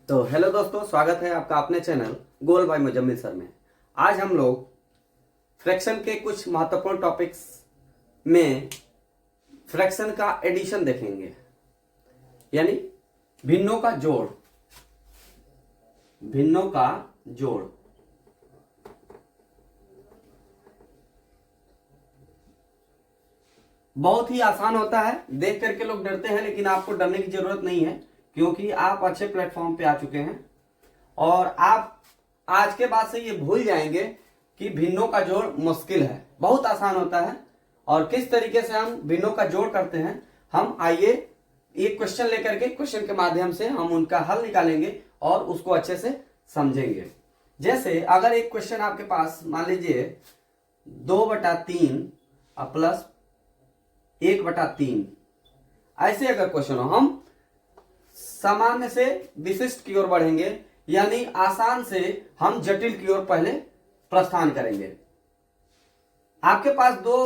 तो हेलो दोस्तों, स्वागत है आपका अपने channel goal by Muzammil sir में। आज हम लोग फ्रैक्शन के कुछ महत्वपूर्ण टॉपिक्स में फ्रैक्शन का एडिशन देखेंगे, यानी भिन्नों का जोड़। भिन्नों का जोड़ बहुत ही आसान होता है। देख करके लोग डरते हैं, लेकिन आपको डरने की जरूरत नहीं है, क्योंकि आप अच्छे प्लेटफॉर्म पे आ चुके हैं और आप आज के बाद से ये भूल जाएंगे कि भिन्नों का जोड़ मुश्किल है। बहुत आसान होता है। और किस तरीके से हम भिन्नों का जोड़ करते हैं, हम आइए एक क्वेश्चन लेकर के क्वेश्चन के माध्यम से हम उनका हल निकालेंगे और उसको अच्छे से समझेंगे। जैसे अगर एक क्वेश्चन आपके पास मान लीजिए 2/3 प्लस 1/3, ऐसे अगर क्वेश्चन हो, हम सामान्य से विशिष्ट की ओर बढ़ेंगे, यानी आसान से हम जटिल की ओर पहले प्रस्थान करेंगे। आपके पास दो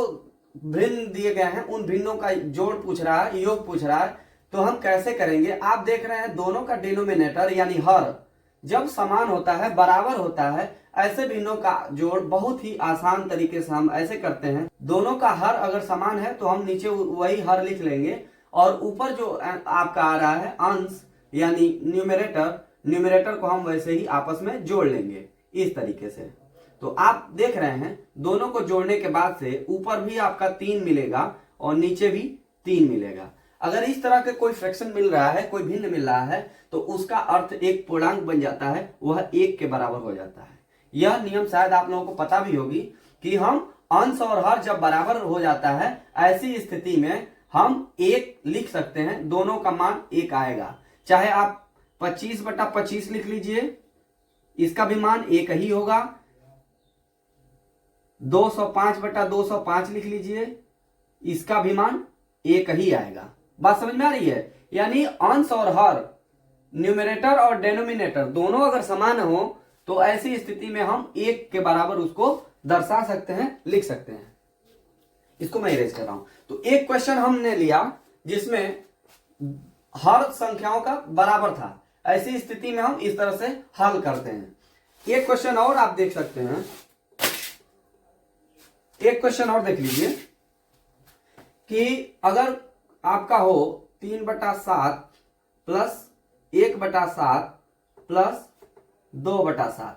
भिन्न दिए गए हैं, उन भिन्नों का जोड़ पूछ रहा है, योग पूछ रहा है, तो हम कैसे करेंगे। आप देख रहे हैं दोनों का डिनोमिनेटर यानी हर जब समान होता है, बराबर होता है, ऐसे भिन्नों का जोड़ बहुत ही आसान तरीके से हम ऐसे करते हैं। दोनों का हर अगर समान है तो हम नीचे वही हर लिख लेंगे और ऊपर जो आपका आ रहा है अंश यानी न्यूमरेटर को हम वैसे ही आपस में जोड़ लेंगे इस तरीके से। तो आप देख रहे हैं दोनों को जोड़ने के बाद से ऊपर भी आपका 3 मिलेगा और नीचे भी 3 मिलेगा। अगर इस तरह के कोई फ्रैक्शन मिल रहा है, कोई भिन्न मिल रहा है, तो उसका अर्थ एक पूर्णांक बन जाता है, वह 1 के बराबर हो जाता है। यह नियम शायद आप लोगों को पता भी होगी कि हम अंश और हर जब बराबर हो जाता है, ऐसी स्थिति में हम 1 लिख सकते हैं, दोनों का मान 1 आएगा। चाहे आप 25/25 लिख लीजिए, इसका भी मान 1 ही होगा। 205/205 लिख लीजिए, इसका भी मान 1 ही आएगा। बात समझ में आ रही है? यानी अंश और हर, न्यूमरेटर और डेनोमिनेटर दोनों अगर समान हो तो ऐसी स्थिति में हम 1 के बराबर उसको दर्शा सकते हैं, लिख सकते हैं। इसको मैं इरेज कर रहा हूं। तो एक क्वेश्चन हमने लिया जिसमें हर संख्याओं का बराबर था, ऐसी स्थिति में हम इस तरह से हल करते हैं। एक क्वेश्चन और आप देख सकते हैं, एक क्वेश्चन और देख लीजिए कि अगर आपका हो 3/7 प्लस 1/7 प्लस 2/7,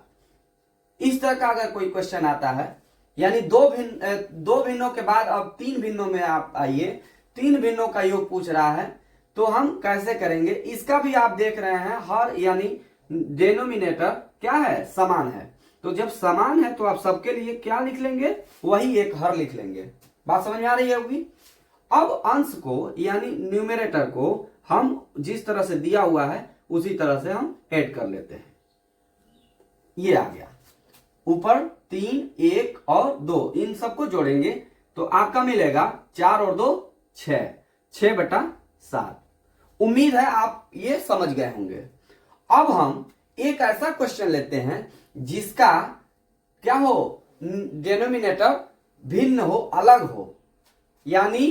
इस तरह का अगर कोई क्वेश्चन आता है, यानी दो भिन्नों के बाद अब 3 भिन्नों में आप आइए, 3 भिन्नों का योग पूछ रहा है, तो हम कैसे करेंगे। इसका भी आप देख रहे हैं हर यानी डेनोमिनेटर क्या है, समान है। तो जब समान है तो आप सबके लिए क्या लिख लेंगे, वही एक हर लिख लेंगे। बात समझ में आ रही होगी। अब अंश को यानी न्यूमरेटर को हम जिस तरह से दिया हुआ है उसी तरह से हम ऐड कर लेते हैं। ये आ गया, ऊपर 3, 1 और 2, इन सबको जोड़ेंगे तो आपका मिलेगा 4 और 2 6, 6/7। उम्मीद है आप ये समझ गए होंगे। अब हम एक ऐसा क्वेश्चन लेते हैं जिसका क्या हो, डिनोमिनेटर भिन्न हो, अलग हो, यानी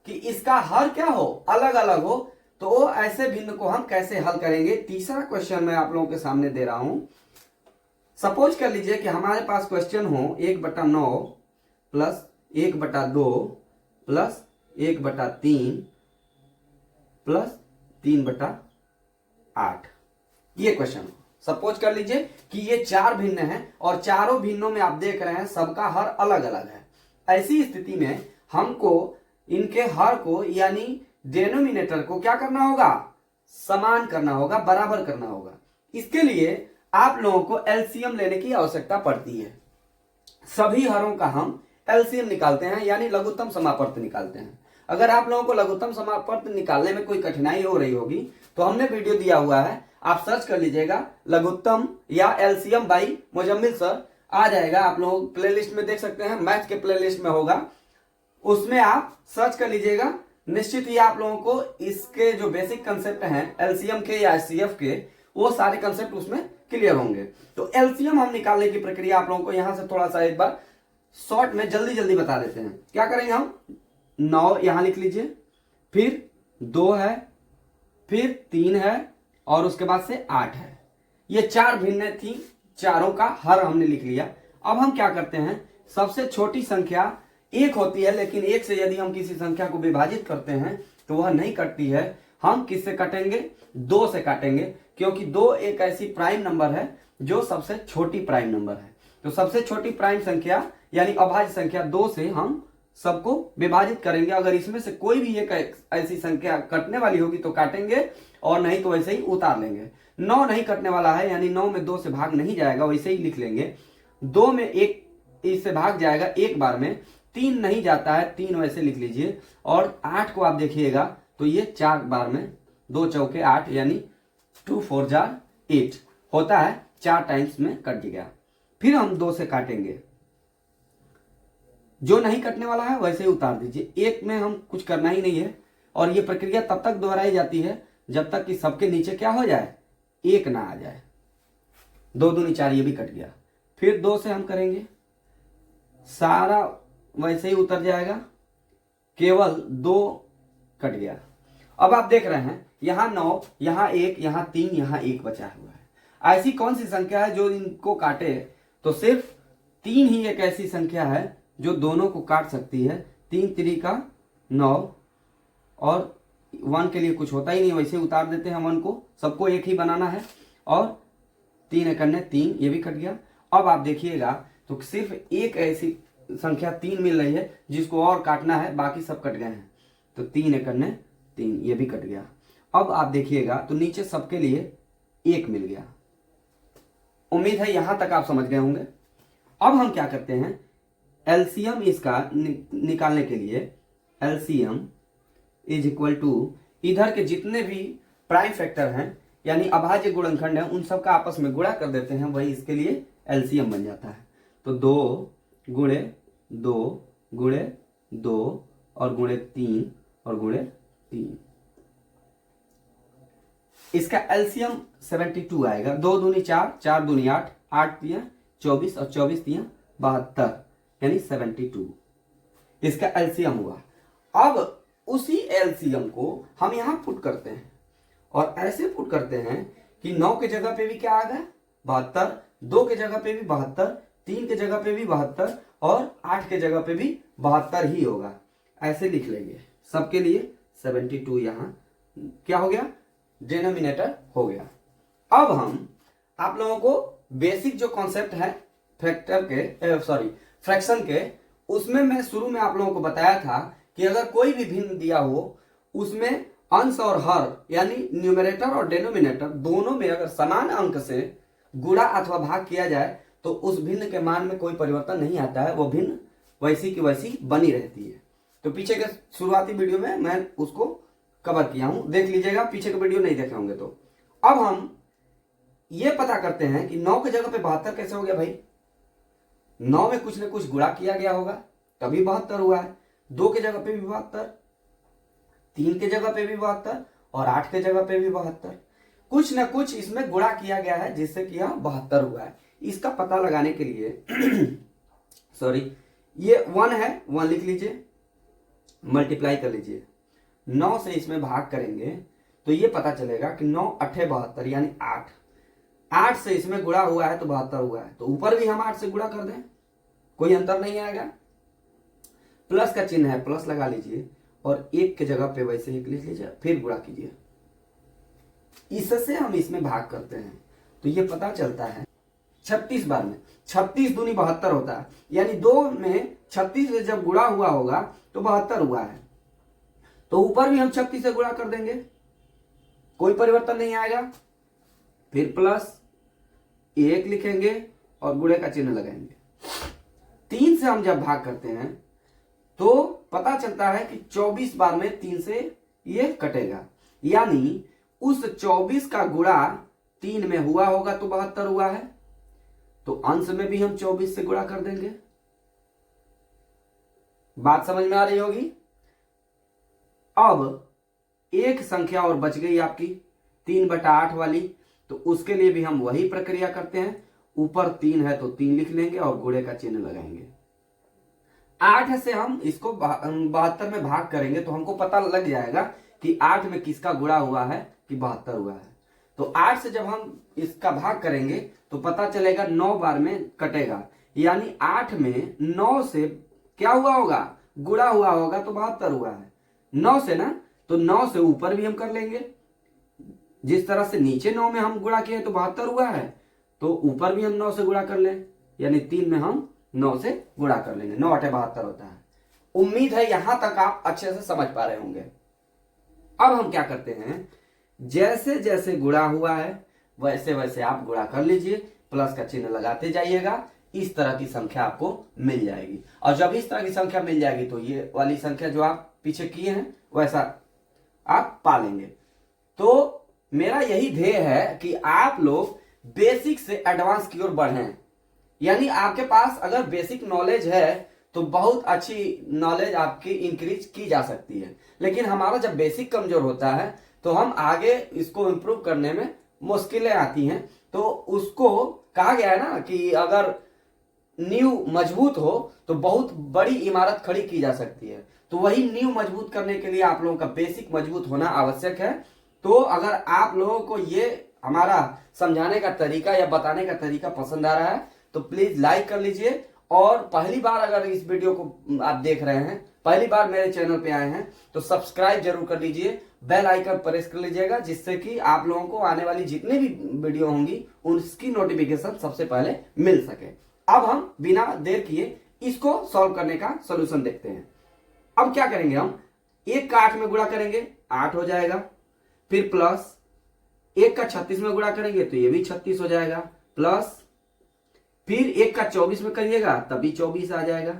कि इसका हर क्या हो, अलग अलग हो। तो ऐसे भिन्न को हम कैसे हल करेंगे। तीसरा क्वेश्चन मैं आप लोगों के सामने दे रहा हूं। सपोज कर लीजिए कि हमारे पास क्वेश्चन हो 1/9 प्लस 1/2 प्लस 1/3 प्लस 3/8, ये क्वेश्चन हो। सपोज कर लीजिए कि ये 4 भिन्न हैं और चारों भिन्नों में आप देख रहे हैं सबका हर अलग अलग है। ऐसी स्थिति में हमको इनके हर को यानी डेनोमिनेटर को क्या करना होगा, समान करना होगा, बराबर करना होगा। इसके लिए आप लोगों को एलसीएम लेने की आवश्यकता पड़ती है। सभी हरों का हम एलसीएम निकालते हैं, यानी लघुत्तम समापवर्त निकालते हैं। अगर आप लोगों को लघुत्तम समापवर्त निकालने में कोई कठिनाई हो रही होगी तो हमने वीडियो दिया हुआ है, आप सर्च कर लीजिएगा लघुत्तम या एलसीएम बाई मुजम्मिल सर, आ जाएगा। आप लोग प्लेलिस्ट में देख सकते हैं, मैथ के प्लेलिस्ट में होगा, उसमें आप सर्च कर लीजिएगा। निश्चित ही आप लोगों को इसके जो बेसिक कंसेप्ट हैं एलसीएम के या एचसीएफ के, वो सारे कंसेप्ट उसमें क्लियर होंगे। तो एलसीएम हम निकालने की प्रक्रिया आप लोगों को यहां से थोड़ा सा एक बार शॉर्ट में जल्दी जल्दी बता देते हैं। क्या करेंगे हम, 9 यहां लिख लीजिए, फिर 2 है, फिर 3 है, और उसके बाद से 8 है। ये 4 भिन्न थी, चारों का हर हमने लिख लिया। अब हम क्या करते हैं, सबसे छोटी संख्या 1 होती है, लेकिन 1 से यदि हम किसी संख्या को विभाजित करते हैं तो वह नहीं कटती है। हम किससे काटेंगे, 2 से काटेंगे, क्योंकि 2 एक ऐसी प्राइम नंबर है जो सबसे छोटी प्राइम नंबर है। तो सबसे छोटी प्राइम संख्या यानी अभाज्य संख्या 2 से हम सबको विभाजित करेंगे। अगर इसमें से कोई भी एक ऐसी संख्या कटने वाली होगी तो काटेंगे, और नहीं तो वैसे ही उतार लेंगे। 9 नहीं कटने वाला है, यानी 9 में 2 से भाग नहीं जाएगा, वैसे ही लिख लेंगे। 2 में 1 इससे भाग जाएगा एक बार में। 3 नहीं जाता है, 3 वैसे लिख लीजिए। और 8 को आप देखिएगा तो ये 4 बार में, 2 चौके 8, यानी 2 4 जा 8 होता है, 4 टाइम्स में कट गया। फिर हम 2 से काटेंगे, जो नहीं कटने वाला है वैसे ही उतार दीजिए। 1 में हम कुछ करना ही नहीं है, और ये प्रक्रिया तब तक दोहराई जाती है जब तक कि सबके नीचे क्या हो जाए, 1 ना आ जाए। 2 दूनी 4, ये भी कट गया। फिर 2 से हम करेंगे, सारा वैसे ही उतर जाएगा, केवल 2 कट गया। अब आप देख रहे हैं यहां 9, यहां 1, यहां 3, यहां 1 बचा हुआ है। ऐसी कौन सी संख्या है जो इनको काटे, तो सिर्फ 3 ही एक ऐसी संख्या है जो दोनों को काट सकती है। 3 3 का 9, और 1 के लिए कुछ होता ही नहीं, वैसे उतार देते हैं 1 को, सबको एक ही बनाना है। और 3 एक 3, ये भी कट गया। अब आप देखिएगा तो सिर्फ एक ऐसी संख्या 3 मिल रही है जिसको और काटना है, बाकी सब कट गए हैं। तो 3 एक 3, ये भी कट गया। अब आप देखिएगा तो नीचे सबके लिए 1 मिल गया। उम्मीद है यहां तक आप समझ गए होंगे। अब हम क्या करते हैं, एलसीएम इसका निकालने के लिए, एलसीएम इज इक्वल टू इधर के जितने भी प्राइम फैक्टर हैं यानी अभाज्य गुणनखंड है, उन सब का आपस में गुणा कर देते हैं, वही इसके लिए एलसीएम बन जाता है। तो 2 गुणे 2 गुणे 2 और गुणे 3 और गुणे 3, इसका एलसीएम 72 आएगा। 2 दूनी 4, 4 दूनी 8, 8 तिया 24 और 24 तिया 72, यानी 72 इसका एलसीएम हुआ। अब उसी एलसीएम को हम यहां पुट करते हैं, और ऐसे पुट करते हैं कि 9 के जगह पे भी क्या आ गया, 72, 2 के जगह पे भी 72, 3 के जगह पे भी 72, और 8 के जगह पे भी 72 ही होगा। ऐसे लिख लेंगे सबके लिए 72, यहां क्या हो गया, डिनोमिनेटर हो गया। अब हम आप लोगों को बेसिक जो कॉन्सेप्ट है फैक्टर के, फ्रैक्शन के, उसमें मैं शुरू में आप लोगों को बताया था कि अगर कोई भी भिन्न दिया हो, उसमें अंश और हर यानी न्यूमरेटर और डिनोमिनेटर दोनों में अगर समान अंक से गुणा अथवा भाग किया जाए तो उस भिन्न के मान में कोई परिवर्तन नहीं आता है, वो भिन्न वैसी की वैसी बनी रहती है। तो पीछे के शुरुआती वीडियो में मैं उसको कवर किया हूं, देख लीजिएगा, पीछे के वीडियो नहीं देखे होंगे तो। अब हम ये पता करते हैं कि 9 की जगह पे 72 कैसे हो गया भाई। 9 में कुछ न कुछ गुणा किया गया होगा तभी 72 हुआ है। 2 के जगह पे भी 72, 3 के जगह पे भी 72 और 8 के जगह पे भी 72, कुछ न कुछ इसमें गुणा किया गया है जिससे कि यह 72 हुआ है। इसका पता लगाने के लिए सॉरी, ये 1 है, 1 लिख लीजिए, मल्टीप्लाई कर लीजिए, 9 से इसमें भाग करेंगे तो ये पता चलेगा कि 9 8 72 यानी 8, 8 से इसमें गुणा हुआ है तो 72 हुआ है। तो ऊपर भी हम 8 से गुणा कर दें, कोई अंतर नहीं आएगा। प्लस का चिन्ह है, प्लस लगा लीजिए, और 1 के जगह पे वैसे ही लिख लीजिए, फिर गुणा कीजिए। इससे हम इसमें भाग करते हैं तो ये पता चलता है 36 बार में 36 दूनी 72 होता है, यानी 2 में 36 से जब गुणा हुआ होगा तो 72 हुआ है। तो ऊपर भी हम 36 से गुणा कर देंगे, कोई परिवर्तन नहीं आएगा। फिर प्लस 1 लिखेंगे और गुणे का चिन्ह लगाएंगे। 3 से हम जब भाग करते हैं तो पता चलता है कि 24 बार में 3 से ये कटेगा, यानी उस 24 का गुणा 3 में हुआ होगा तो 72 हुआ है। तो अंश में भी हम 24 से गुणा कर देंगे। बात समझ में आ रही होगी। अब एक संख्या और बच गई आपकी 3/8 वाली, तो उसके लिए भी हम वही प्रक्रिया करते हैं। ऊपर 3 है तो 3 लिख लेंगे और गुणे का चिन्ह लगाएंगे। 8 से हम इसको 72 में भाग करेंगे तो हमको पता लग जाएगा कि 8 में किसका गुणा हुआ है कि 72 हुआ है। तो 8 से जब हम इसका भाग करेंगे तो पता चलेगा 9 बार में कटेगा, यानी 8 में 9 से क्या हुआ होगा, गुणा हुआ होगा, तो 72 हुआ है 9 से ना। तो 9 से ऊपर भी हम कर लेंगे, जिस तरह से नीचे 9 में हम गुणा किए तो 72 हुआ है, तो ऊपर भी हम 9 से गुणा कर लें, यानी 3 में हम 9 से गुणा कर लेंगे, 9 8 72 होता है। उम्मीद है यहां तक आप अच्छे से समझ पा रहे होंगे। अब हम क्या करते हैं, जैसे जैसे गुणा हुआ है वैसे वैसे आप गुणा कर लीजिए, प्लस का चिन्ह लगाते जाइएगा, इस तरह की संख्या आपको मिल जाएगी। और जब इस तरह की संख्या मिल जाएगी तो ये वाली संख्या जो आप पीछे किए हैं वैसा आप पालेंगे। तो मेरा यही ध्येय है कि आप लोग बेसिक से एडवांस की ओर बढ़ें, यानी आपके पास अगर बेसिक नॉलेज है तो बहुत अच्छी नॉलेज आपकी इंक्रीज की जा सकती है, लेकिन हमारा जब बेसिक कमजोर होता है तो हम आगे इसको इम्प्रूव करने में मुश्किलें आती हैं। तो उसको कहा गया है ना कि अगर नींव मजबूत हो तो बहुत बड़ी इमारत खड़ी की जा सकती है। तो वही नींव मजबूत करने के लिए आप लोगों का बेसिक मजबूत होना आवश्यक है। तो अगर आप लोगों को ये हमारा समझाने का तरीका या बताने का तरीका पसंद आ रहा है तो प्लीज लाइक कर लीजिए, और पहली बार अगर इस वीडियो को आप देख रहे हैं, पहली बार मेरे चैनल पे आए हैं, तो सब्सक्राइब जरूर कर लीजिए, बेल आइकन प्रेस कर लीजिएगा, जिससे कि आप लोगों को आने वाली जितनी भी वीडियो होंगी उसकी नोटिफिकेशन सबसे पहले मिल सके। अब हम बिना देर किए इसको सॉल्व करने का सोल्यूशन देखते हैं। अब क्या करेंगे, हम 1 का 8 में गुणा करेंगे 8 हो जाएगा, फिर प्लस 1 का 36 में गुणा करेंगे तो ये भी 36 हो जाएगा, प्लस फिर 1 का 24 में करिएगा तभी 24 आ जाएगा।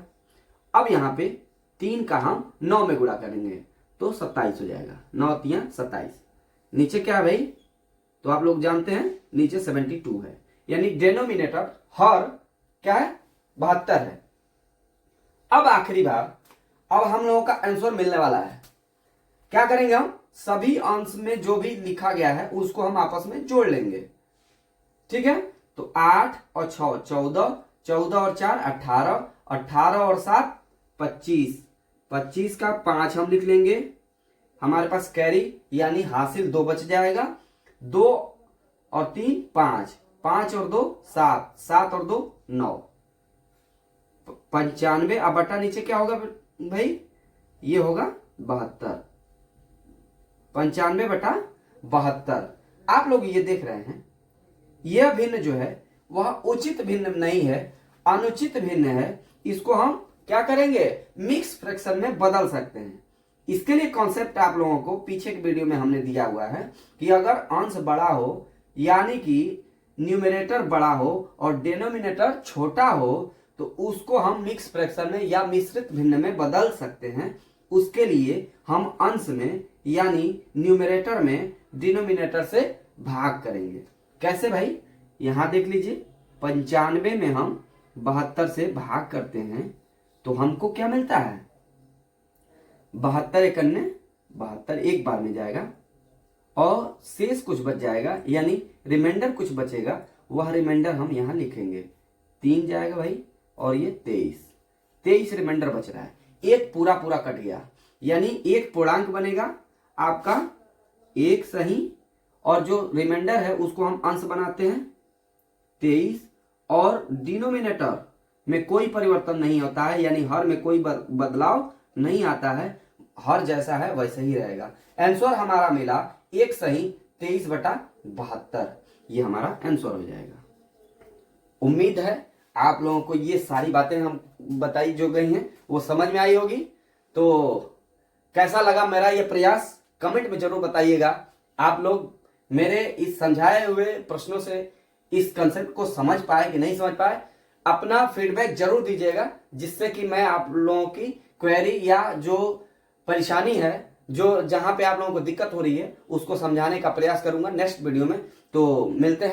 अब यहां पे 3 का हम 9 में गुणा करेंगे तो 27 हो जाएगा, 9 3 27। नीचे क्या है भाई, तो आप लोग जानते हैं नीचे 72 है, यानी डेनोमिनेटर हर क्या है 72 है। अब आखिरी बार, अब हम लोगों का आंसर मिलने वाला है। क्या करेंगे, हम सभी अंश में जो भी लिखा गया है उसको हम आपस में जोड़ लेंगे, ठीक है। तो 8 और 6 14, 14 और 4 18, 18 और 7 25, 25 का 5 हम लिख लेंगे, हमारे पास कैरी यानी हासिल 2 बच जाएगा, 2 और 3 5, 5 और 2 7, 7 और 2 9, 95। अब बटा नीचे क्या होगा भाई, ये होगा 72, 95 बटा 72। आप लोग ये देख रहे हैं, यह भिन्न जो है वह उचित भिन्न नहीं है, अनुचित भिन्न है। इसको हम क्या करेंगे, मिक्स फ्रैक्शन में बदल सकते हैं। इसके लिए कॉन्सेप्ट आप लोगों को पीछे के वीडियो में हमने दिया हुआ है कि अगर अंश बड़ा हो यानी कि न्यूमरेटर बड़ा हो और डिनोमिनेटर छोटा हो तो उसको हम मिक्स फ्रैक्शन में या मिश्रित भिन्न में बदल सकते हैं। उसके लिए हम अंश में यानी न्यूमरेटर में डिनोमिनेटर से भाग करेंगे। कैसे भाई, यहां देख लीजिए, 95 में हम 72 से भाग करते हैं तो हमको क्या मिलता है, 72 एक अन्य 72 एक बार में जाएगा और शेष कुछ बच जाएगा, यानी रिमाइंडर कुछ बचेगा, वह रिमाइंडर हम यहां लिखेंगे, 3 जाएगा भाई, और ये 23 रिमाइंडर बच रहा है। एक पूरा पूरा कट गया, यानी एक पूर्णांक बनेगा आपका एक सही, और जो रिमाइंडर है उसको हम अंश बनाते हैं 23, और डिनोमिनेटर में कोई परिवर्तन नहीं होता है, यानी हर में कोई बदलाव नहीं आता है, हर जैसा है वैसे ही रहेगा। आंसर हमारा मिला एक सही 23 बटा 72, ये हमारा आंसर हो जाएगा। उम्मीद है आप लोगों को ये सारी बातें हम बताई जो गई हैं वो समझ में आई होगी। तो कैसा लगा मेरा ये प्रयास कमेंट में जरूर बताइएगा। आप लोग मेरे इस समझाए हुए प्रश्नों से इस कंसेप्ट को समझ पाए कि नहीं समझ पाए, अपना फीडबैक जरूर दीजिएगा, जिससे कि मैं आप लोगों की क्वेरी या जो परेशानी है, जो जहां पे आप लोगों को दिक्कत हो रही है, उसको समझाने का प्रयास करूंगा नेक्स्ट वीडियो में। तो मिलते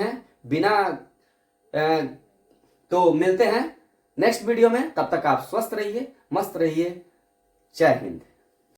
हैं नेक्स्ट वीडियो में, तब तक आप स्वस्थ रहिए, मस्त रहिए। जय हिंद।